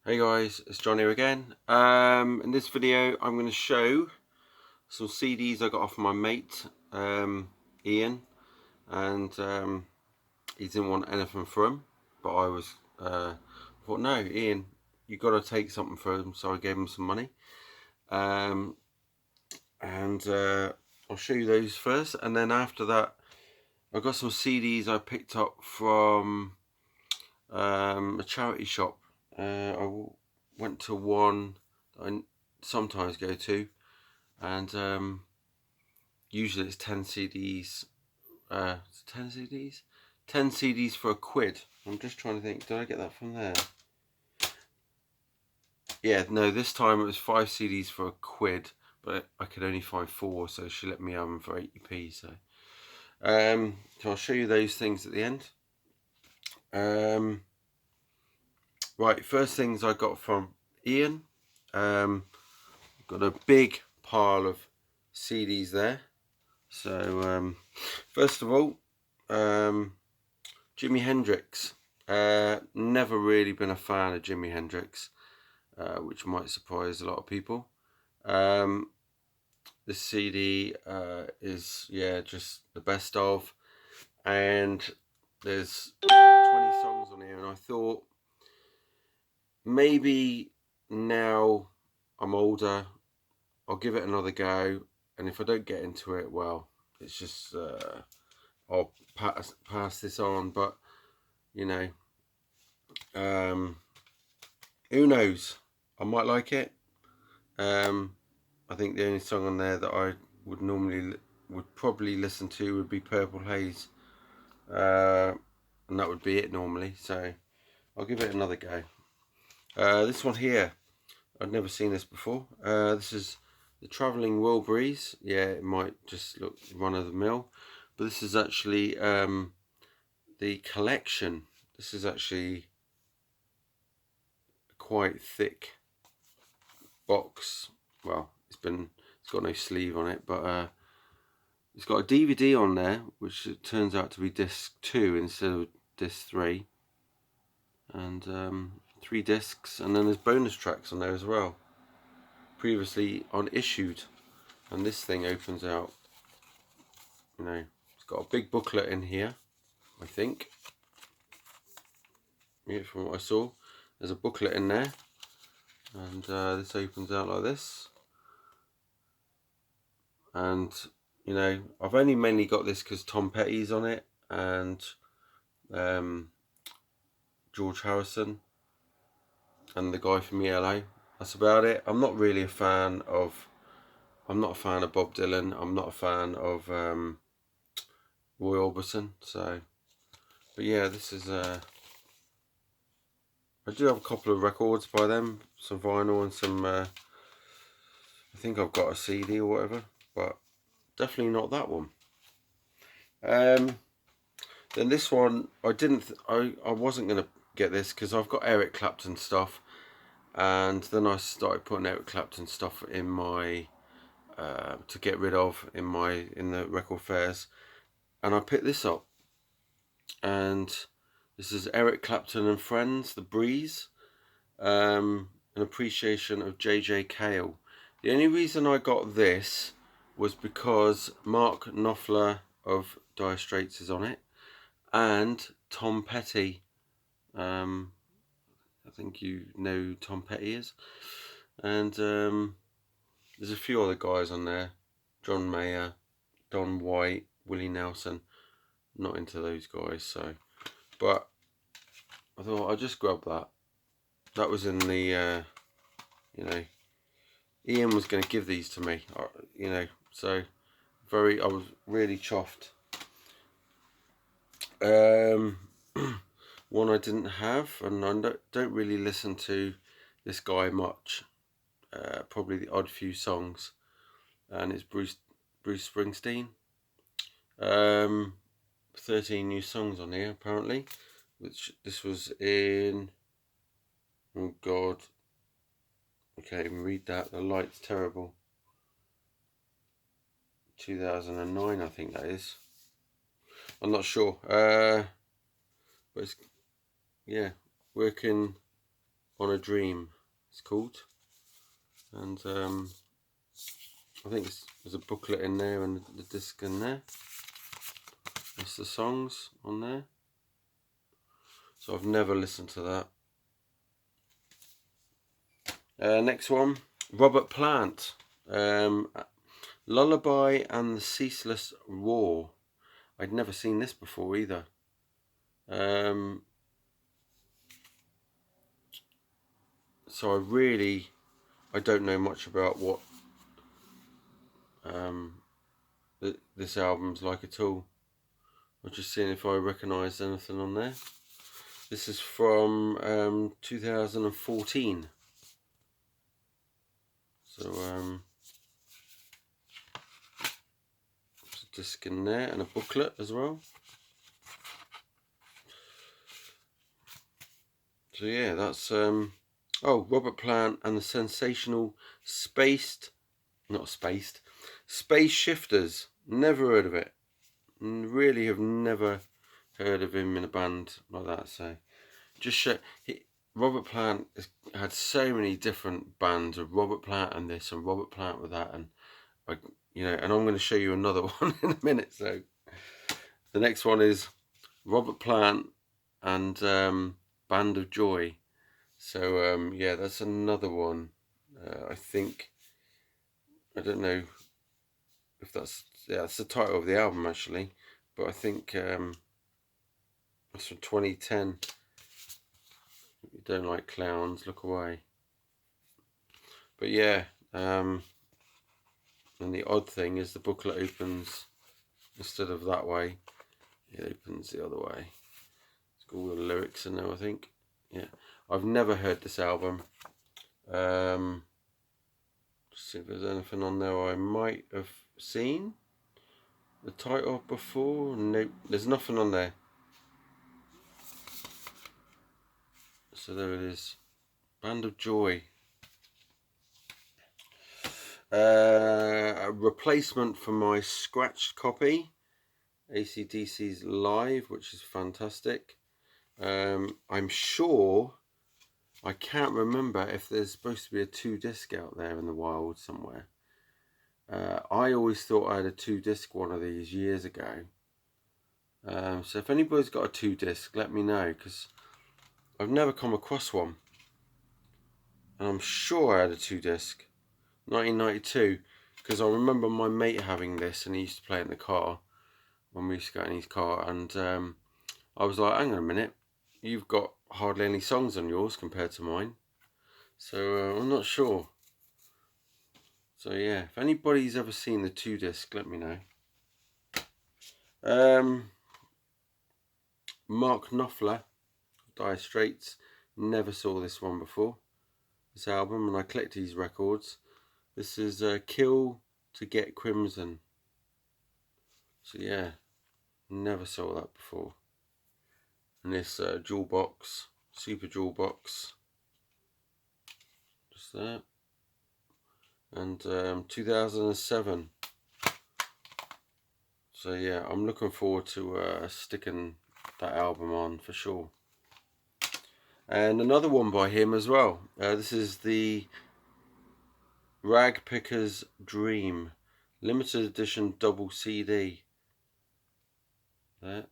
Hey guys, it's John here again. In this video I'm going to show some CDs I got off my mate Ian, and he didn't want anything for him, but I thought, no Ian, you got to take something for him, so I gave him some money. And I'll show you those first, and then after that I got some CDs I picked up from a charity shop. I went to one that I sometimes go to, and usually it's 10 CDs. 10 CDs? 10 CDs for £1. I'm just trying to think, did I get that from there? Yeah, no, this time it was 5 CDs for £1, but I could only find 4, so she let me have them for 80p. So I'll show you those things at the end. Right, first things I got from Ian. Got a big pile of CDs there. So first of all, Jimi Hendrix. Never really been a fan of Jimi Hendrix, which might surprise a lot of people. This CD is just the best of, and there's 20 songs on here, and I thought maybe now I'm older, I'll give it another go, and if I don't get into it, well, it's just I'll pass this on. But you know, who knows? I might like it. I think the only song on there that I would probably listen to would be Purple Haze, and that would be it normally. So I'll give it another go. This one here, I'd never seen this before. This is the Travelling Wilburys. Yeah, it might just look run of the mill, but this is actually the collection. This is actually a quite thick box. Well, it's got no sleeve on it, but it's got a DVD on there, which it turns out to be disc 2 instead of disc 3, and 3 discs, and then there's bonus tracks on there as well, previously unissued. And this thing opens out, it's got a big booklet in here, I think. Yeah, from what I saw, there's a booklet in there, and this opens out like this. And I've only mainly got this because Tom Petty's on it, and George Harrison, and the guy from ELO. That's about it. I'm not a fan of Bob Dylan. I'm not a fan of Roy Orbison. So, but yeah, this is I do have a couple of records by them, some vinyl and some I think I've got a CD or whatever, but definitely not that one. Then this one, I wasn't going to get this because I've got Eric Clapton stuff, and then I started putting Eric Clapton stuff in my to get rid of in the record fairs, and I picked this up, and this is Eric Clapton and Friends, The Breeze, an appreciation of J.J. Cale. The only reason I got this was because Mark Knopfler of Dire Straits is on it, and Tom Petty. I think you know who Tom Petty is, and there's a few other guys on there: John Mayer, Don White, Willie Nelson. Not into those guys, so. But I thought I'd just grab that. That was in the, Ian was going to give these to me, so I was really chuffed. One I didn't have, and I don't really listen to this guy much, probably the odd few songs, and it's Bruce Springsteen. 13 new songs on here apparently, which this was in, oh god, I can't even read that, the light's terrible, 2009 I think that is, I'm not sure, but it's, yeah, working on a Dream, it's called. And I think there's a booklet in there and the disc in there. It's the songs on there. So I've never listened to that. Next one, Robert Plant. Lullaby and the Ceaseless Roar. I'd never seen this before either. So I don't know much about what this album's like at all. I'm just seeing if I recognise anything on there. This is from 2014. So there's a disc in there and a booklet as well. So yeah, that's Robert Plant and the Sensational Space Shifters. Never heard of it. Really have never heard of him in a band like that. So just Robert Plant has had so many different bands of Robert Plant and this and Robert Plant with that, and and I'm going to show you another one in a minute. So the next one is Robert Plant and Band of Joy. So yeah, that's another one. I don't know if that's the title of the album actually, but I think it's from 2010. If you don't like clowns, look away. But yeah, and the odd thing is the booklet opens instead of that way, it opens the other way. It's got all the lyrics in there, I think. Yeah, I've never heard this album. Just see if there's anything on there I might have seen the title before. Nope, there's nothing on there. So there it is, Band of Joy. A replacement for my scratched copy, AC/DC's Live, which is fantastic. I'm sure, I can't remember if there's supposed to be a 2-disc out there in the wild somewhere. I always thought I had a 2-disc one of these years ago. So if anybody's got a 2-disc, let me know, because I've never come across one. And I'm sure I had a 2-disc. 1992, because I remember my mate having this and he used to play it in the car when we used to go in his car, and I was like, hang on a minute, you've got hardly any songs on yours compared to mine. So I'm not sure. So yeah, if anybody's ever seen the 2-disc, let me know. Mark Knopfler, Dire Straits. Never saw this one before, this album, and I collect these records. This is Kill to Get Crimson. So yeah, never saw that before. And this jewel box, super jewel box, just that. And 2007. So yeah, I'm looking forward to sticking that album on for sure. And another one by him as well. This is the Rag Picker's Dream limited edition double CD. There.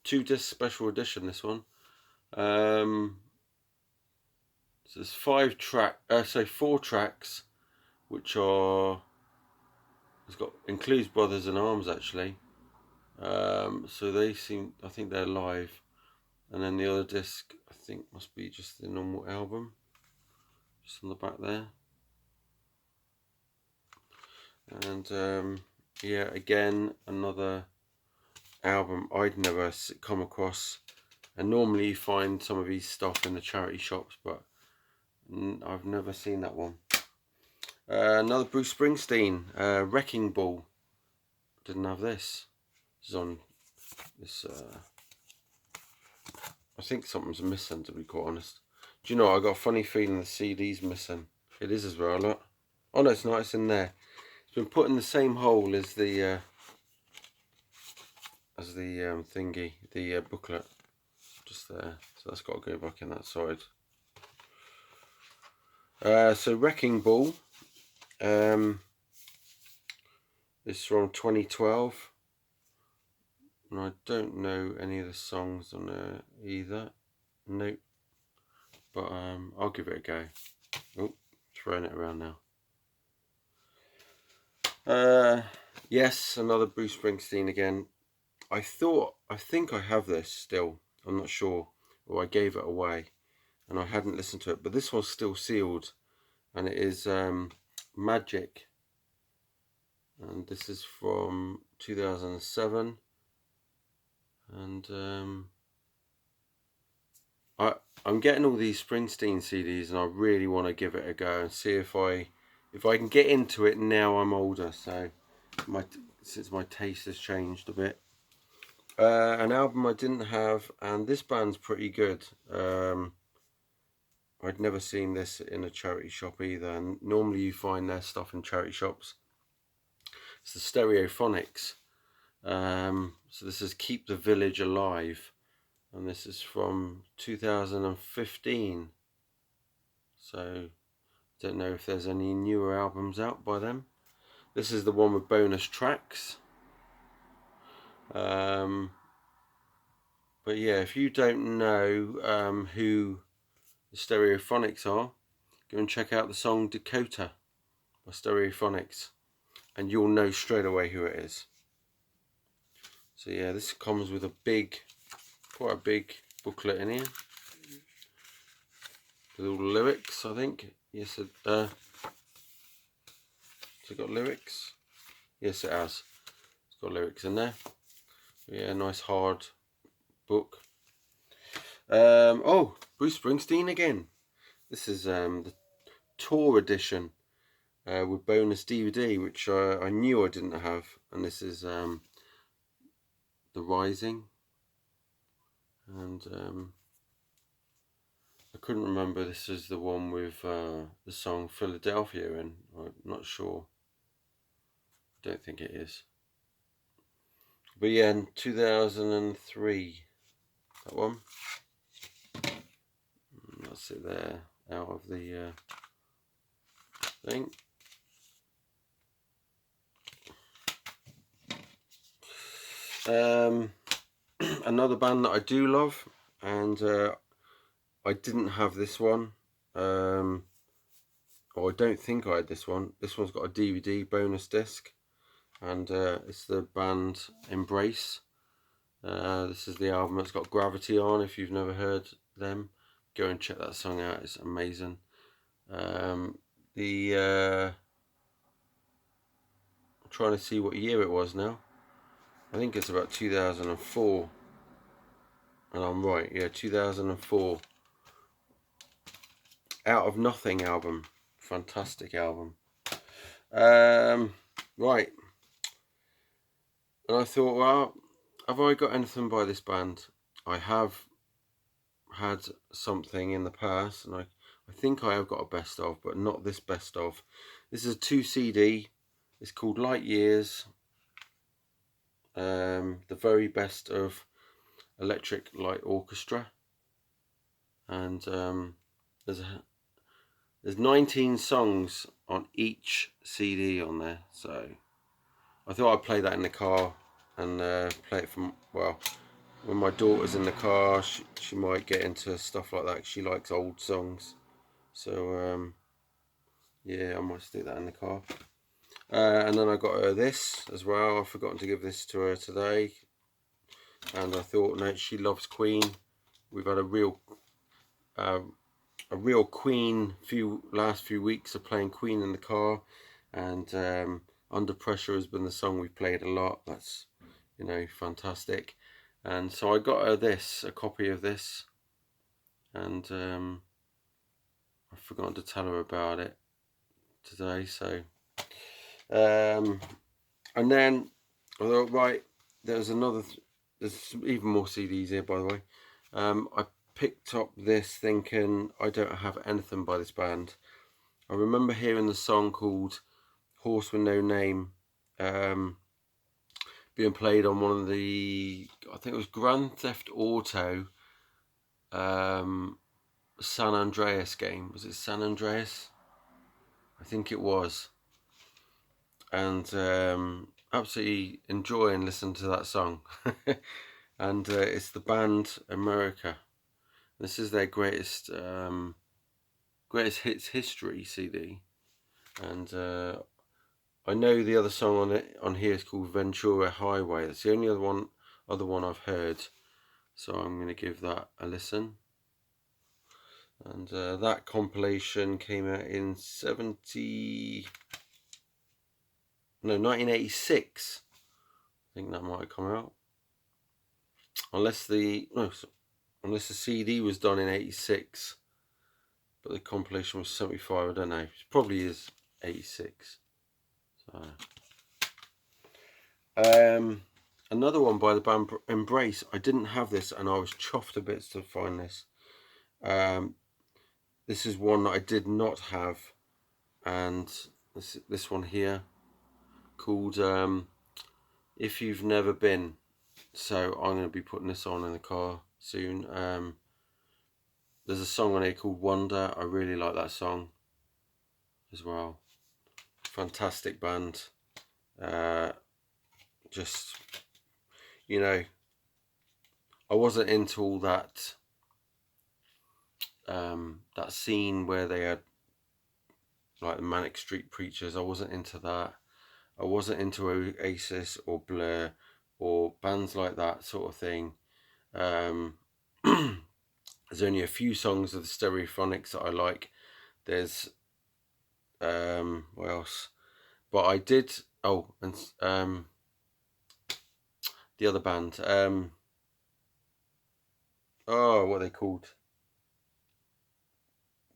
2-disc special edition, this one. So there's 4 tracks, which are, includes Brothers in Arms actually. So they seem, I think they're live, and then the other disc I think must be just the normal album, just on the back there. And yeah, again another album I'd never come across, and normally you find some of his stuff in the charity shops, but I've never seen that one. Another Bruce Springsteen, Wrecking Ball. Didn't have this. This is on this. I think something's missing, to be quite honest. Do you know, I got a funny feeling the CD's missing. It is as well, look. Oh no, it's not. It's in there. It's been put in the same hole as the thingy, the booklet. just there, so that's got to go back in that side. So Wrecking Ball, is from 2012, and I don't know any of the songs on there either. Nope. But I'll give it a go. Oh, throwing it around now. Yes, another Bruce Springsteen again. I think I have this still. I'm not sure, or I gave it away, and I hadn't listened to it. But this one's still sealed, and it is Magic, and this is from 2007. And I'm getting all these Springsteen CDs, and I really want to give it a go and see if I can get into it now I'm older. So since my taste has changed a bit. An album I didn't have, and this band's pretty good. I'd never seen this in a charity shop either, and normally you find their stuff in charity shops. It's the Stereophonics. So this is Keep the Village Alive, and this is from 2015. So I don't know if there's any newer albums out by them. This is the one with bonus tracks. But yeah, if you don't know who the Stereophonics are, go and check out the song Dakota by Stereophonics, and you'll know straight away who it is. So yeah, this comes with quite a big booklet in here with all the lyrics, I think. Yes, has it got lyrics? Yes, it has. It's got lyrics in there. Yeah, nice hard book. Oh, Bruce Springsteen again. This is the tour edition with bonus DVD, which I knew I didn't have, and this is The Rising, and I couldn't remember this is the one with the song Philadelphia in. I'm not sure. I don't think it is. But yeah, in 2003, that one. That's it there, out of the thing. Another band that I do love, and I didn't have this one, or I don't think I had this one. This one's got a DVD bonus disc, and it's the band Embrace. This is the album that's got Gravity on. If you've never heard them, go and check that song out. It's amazing. I'm trying to see what year it was now. I think it's about 2004, and I'm right. Yeah, 2004. Out of Nothing album, fantastic album. Right, and I thought, well, have I got anything by this band? I have had something in the past, and I think I have got a best of, but not this best of. This is a 2 CD. It's called Light Years. The very best of Electric Light Orchestra, and there's 19 songs on each CD on there, so I thought I'd play that in the car and play it from, well, when my daughter's in the car, she might get into stuff like that. She likes old songs, so yeah, I might do that in the car. And then I got her this as well. I've forgotten to give this to her today, and I thought, no, she loves Queen. We've had a real Queen last few weeks of playing Queen in the car, and Under Pressure has been the song we've played a lot. That's, you know, fantastic. And so I got her a copy of this, and I've forgotten to tell her about it today. So and then I thought, right, there's even more CDs here, by the way. I picked up this thinking I don't have anything by this band. I remember hearing the song called Horse with No Name being played on one of the, I think it was Grand Theft Auto San Andreas game. Was it San Andreas? I think it was. And absolutely enjoy and listen to that song. And it's the band America. This is their greatest hits history CD. And I know the other song on here is called Ventura Highway. That's the only other one I've heard. So I'm going to give that a listen. And that compilation came out in 1986. I think that might have come out. Unless the CD was done in 86, but the compilation was 75. I don't know. It probably is 86. So, another one by the band Embrace. I didn't have this, and I was chuffed to bits to find this. This is one that I did not have, and this one here called If You've Never Been. So I'm going to be putting this on in the car soon. There's a song on here called Wonder. I really like that song as well. Fantastic band. Just, you know, I wasn't into all that that scene where they had like the Manic Street Preachers. I wasn't into that. I wasn't into Oasis or Blur or bands like that sort of thing. There's only a few songs of the Stereophonics that I like. There's what else? But I did. Oh, and the other band. Oh, what are they called?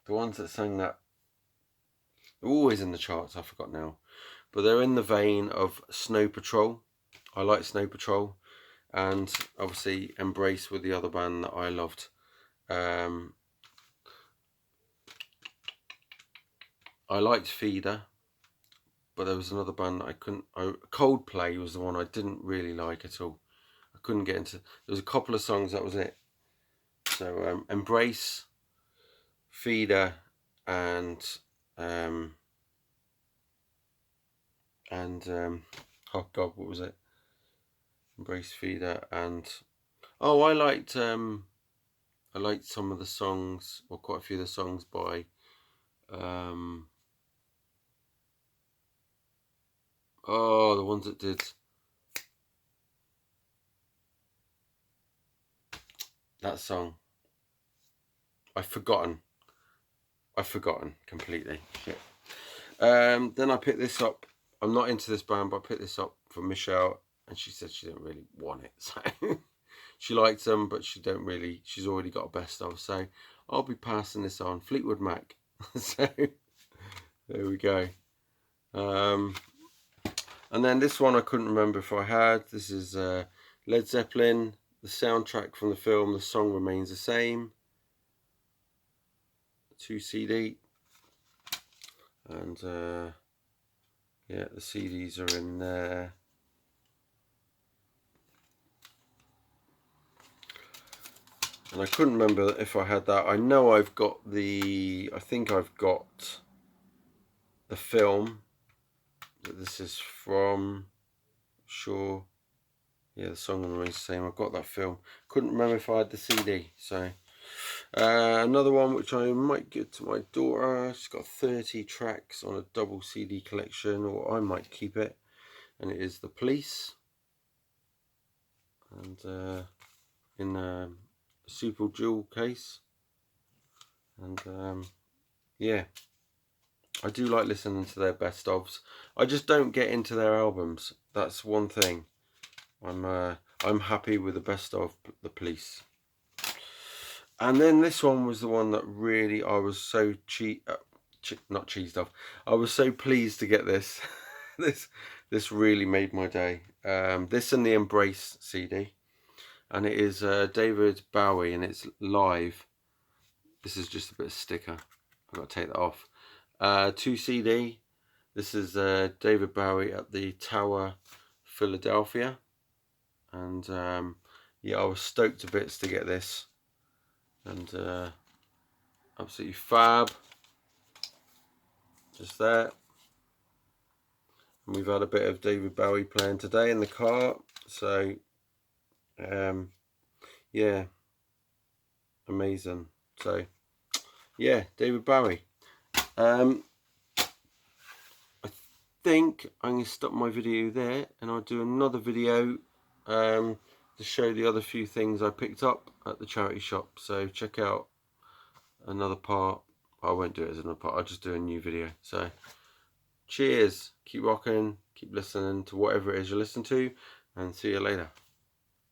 The ones that sang that. They're always in the charts. I forgot now. But they're in the vein of Snow Patrol. I like Snow Patrol, and obviously Embrace with the other band that I loved. I liked Feeder, but there was another band that I couldn't. Coldplay was the one I didn't really like at all. I couldn't get into. There was a couple of songs, that was it. So Embrace, Feeder, and oh God, what was it? Embrace, Feeder, and oh, I liked some of the songs, or quite a few of the songs by the ones that did that song. I've forgotten completely. Shit. Then I picked this up. I'm not into this band, but I picked this up from Michelle, and she said she didn't really want it. So she liked them, but she's already got a best of. So I'll be passing this on. Fleetwood Mac. So there we go. And then this one I couldn't remember if I had. This is Led Zeppelin, the soundtrack from the film The Song Remains the Same. 2 CD. And yeah, the CDs are in there. And I couldn't remember if I had that. I know I think I've got the film that this is from. Sure. Yeah, the song remains the same. I've got that film. Couldn't remember if I had the CD. So another one which I might give to my daughter. She's got 30 tracks on a double CD collection, or I might keep it. And it is The Police. And in a super jewel case. And yeah, I do like listening to their best ofs. I just don't get into their albums. That's one thing. I'm happy with the best of The Police. And then this one was the one that really I was so not cheesed off. I was so pleased to get this. This really made my day. This and the Embrace CD, and it is David Bowie, and it's live. This is just a bit of sticker. I've got to take that off. 2 CD. This is David Bowie at the Tower, Philadelphia. And yeah, I was stoked to bits to get this. and absolutely fab. Just that. And we've had a bit of David Bowie playing today in the car, so yeah, amazing. So yeah, David Bowie. I think I'm going to stop my video there, and I'll do another video to show the other few things I picked up at the charity shop. So check out another part. I won't do it as another part, I'll just do a new video. So cheers, keep rocking, keep listening to whatever it is you listen to, and see you later.